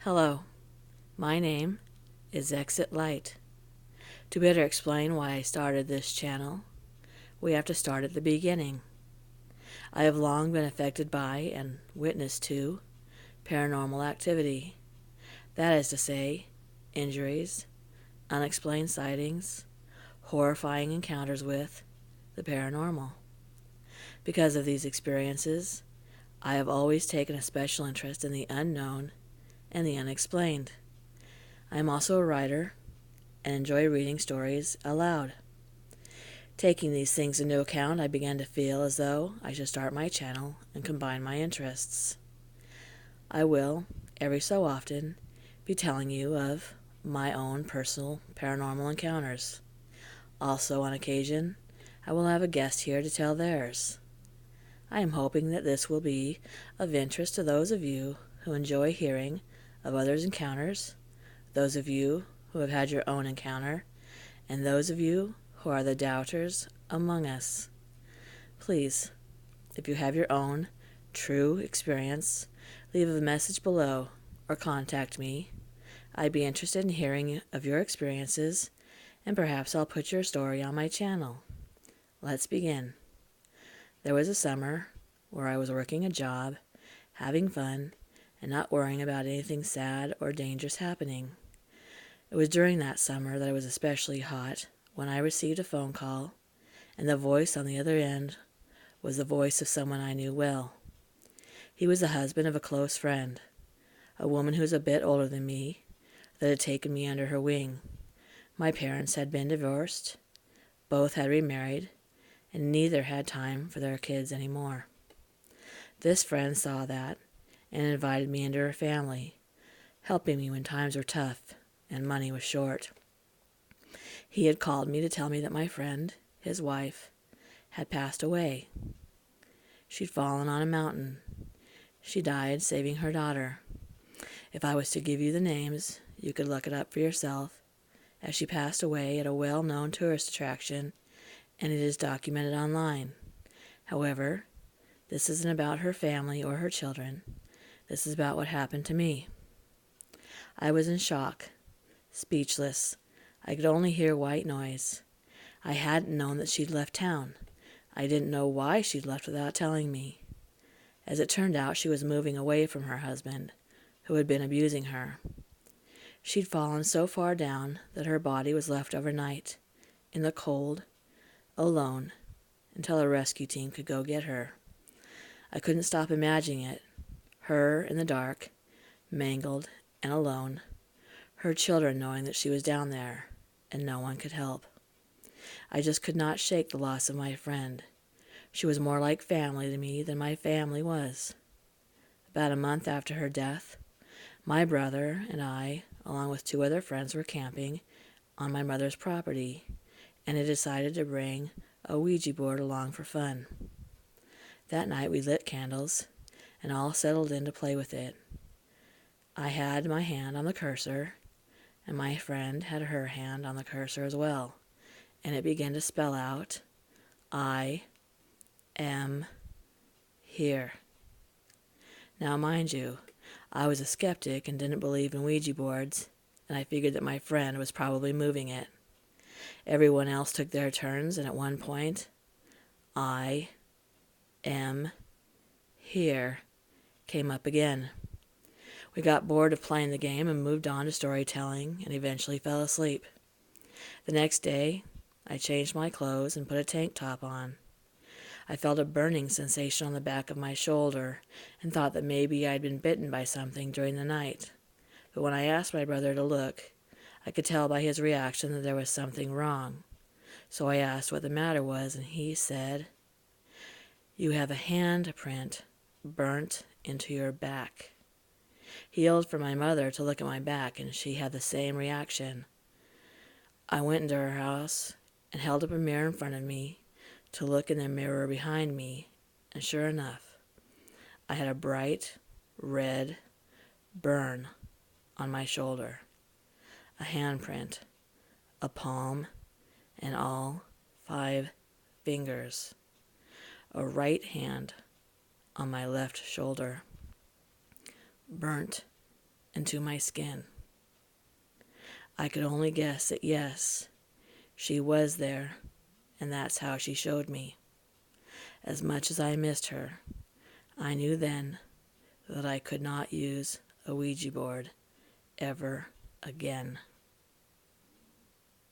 Hello, my name is Exit Light. To better explain why I started this channel, we have to start at the beginning. I have long been affected by and witness to paranormal activity. That is to say, injuries, unexplained sightings, horrifying encounters with the paranormal. Because of these experiences, I have always taken a special interest in the unknown and the unexplained. I am also a writer and enjoy reading stories aloud. Taking these things into account, I began to feel as though I should start my channel and combine my interests. I will, every so often, be telling you of my own personal paranormal encounters. Also, on occasion, I will have a guest here to tell theirs. I am hoping that this will be of interest to those of you who enjoy hearing of others' encounters, those of you who have had your own encounter, and those of you who are the doubters among us. Please, if you have your own true experience, leave a message below or contact me. I'd be interested in hearing of your experiences, and perhaps I'll put your story on my channel. Let's begin. There was a summer where I was working a job, having fun, and not worrying about anything sad or dangerous happening. It was during that summer that it was especially hot when I received a phone call, and the voice on the other end was the voice of someone I knew well. He was the husband of a close friend, a woman who was a bit older than me, that had taken me under her wing. My parents had been divorced, both had remarried, and neither had time for their kids anymore. This friend saw that and invited me into her family, helping me when times were tough and money was short. He had called me to tell me that my friend, his wife, had passed away. She'd fallen on a mountain. She died saving her daughter. If I was to give you the names, you could look it up for yourself, as she passed away at a well-known tourist attraction, and it is documented online. However, this isn't about her family or her children. This is about what happened to me. I was in shock, speechless. I could only hear white noise. I hadn't known that she'd left town. I didn't know why she'd left without telling me. As it turned out, she was moving away from her husband, who had been abusing her. She'd fallen so far down that her body was left overnight, in the cold, alone, until a rescue team could go get her. I couldn't stop imagining it. Her in the dark, mangled and alone, her children knowing that she was down there, and no one could help. I just could not shake the loss of my friend. She was more like family to me than my family was. About a month after her death, my brother and I, along with 2 other friends, were camping on my mother's property, and had decided to bring a Ouija board along for fun. That night we lit candles, and all settled in to play with it. I had my hand on the cursor, and my friend had her hand on the cursor as well, and it began to spell out, "I am here." Now, mind you, I was a skeptic and didn't believe in Ouija boards, and I figured that my friend was probably moving it. Everyone else took their turns, and at one point, "I am here" came up again. We got bored of playing the game and moved on to storytelling, and eventually fell asleep. The next day, I changed my clothes and put a tank top on. I felt a burning sensation on the back of my shoulder and thought that maybe I'd been bitten by something during the night. But when I asked my brother to look, I could tell by his reaction that there was something wrong. So I asked what the matter was, and he said, "You have a handprint burnt into your back." He yelled for my mother to look at my back, and she had the same reaction. I went into her house and held up a mirror in front of me to look in the mirror behind me, and sure enough, I had a bright red burn on my shoulder, a handprint, a palm, and all 5 fingers, a right hand on my left shoulder, burnt into my skin. I could only guess that yes, she was there, and that's how she showed me. As much as I missed her, I knew then that I could not use a Ouija board ever again.